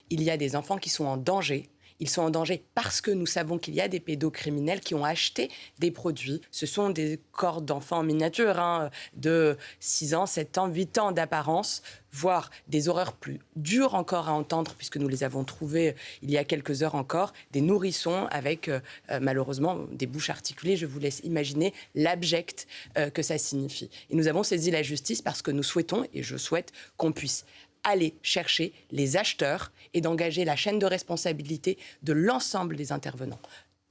il y a des enfants qui sont en danger. Ils sont en danger parce que nous savons qu'il y a des pédocriminels qui ont acheté des produits. Ce sont des corps d'enfants en miniature, de 6 ans, 7 ans, 8 ans d'apparence, voire des horreurs plus dures encore à entendre, puisque nous les avons trouvées il y a quelques heures encore, des nourrissons avec malheureusement des bouches articulées. Je vous laisse imaginer l'abject que ça signifie. Et nous avons saisi la justice parce que nous souhaitons, et je souhaite, qu'on puisse aller chercher les acheteurs et d'engager la chaîne de responsabilité de l'ensemble des intervenants.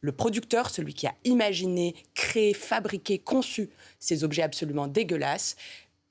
Le producteur, celui qui a imaginé, créé, fabriqué, conçu ces objets absolument dégueulasses,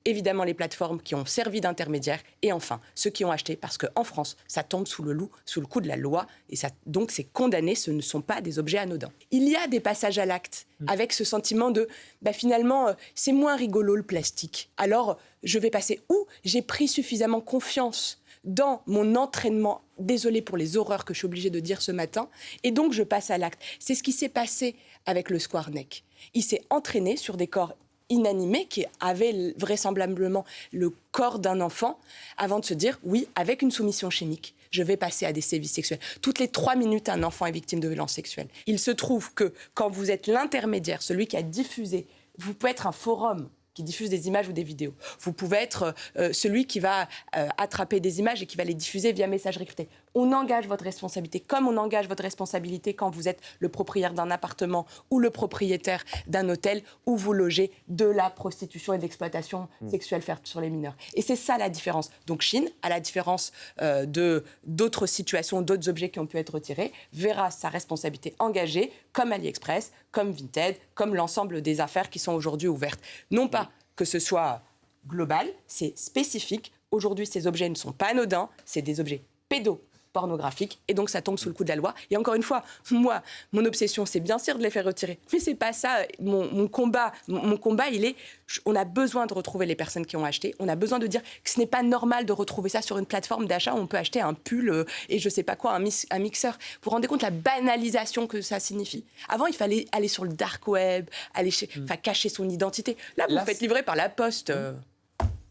évidemment les plateformes qui ont servi d'intermédiaires et enfin ceux qui ont acheté, parce qu'en France, ça tombe sous le coup de la loi et donc c'est condamné, ce ne sont pas des objets anodins. Il y a des passages à l'acte avec ce sentiment de finalement c'est moins rigolo le plastique, alors je vais passer où j'ai pris suffisamment confiance dans mon entraînement, désolée pour les horreurs que je suis obligée de dire ce matin, et donc je passe à l'acte. C'est ce qui s'est passé avec le Square-Neck. Il s'est entraîné sur des corps inanimés qui avaient vraisemblablement le corps d'un enfant avant de se dire, oui, avec une soumission chimique, je vais passer à des sévices sexuels. Toutes les 3 minutes, un enfant est victime de violences sexuelles. Il se trouve que quand vous êtes l'intermédiaire, celui qui a diffusé, vous pouvez être un forum qui diffuse des images ou des vidéos. Vous pouvez être celui qui va attraper des images et qui va les diffuser via messagerie cryptée. On engage votre responsabilité, comme on engage votre responsabilité quand vous êtes le propriétaire d'un appartement ou le propriétaire d'un hôtel où vous logez de la prostitution et de l'exploitation sexuelle faite sur les mineurs. Et c'est ça la différence. Donc Chine, à la différence d'autres situations, d'autres objets qui ont pu être retirés, verra sa responsabilité engagée, comme AliExpress, comme Vinted, comme l'ensemble des affaires qui sont aujourd'hui ouvertes. Non pas que ce soit global, c'est spécifique. Aujourd'hui, ces objets ne sont pas anodins, c'est des objets pédopornographiques, et donc ça tombe sous le coup de la loi. Et encore une fois, moi, mon obsession, c'est bien sûr de les faire retirer, mais c'est pas ça. Mon combat, il est, on a besoin de retrouver les personnes qui ont acheté, on a besoin de dire que ce n'est pas normal de retrouver ça sur une plateforme d'achat où on peut acheter un pull et je sais pas quoi, un mixeur. Vous vous rendez compte la banalisation que ça signifie? Avant, il fallait aller sur le dark web, cacher son identité. Là, vous faites livrer par la poste.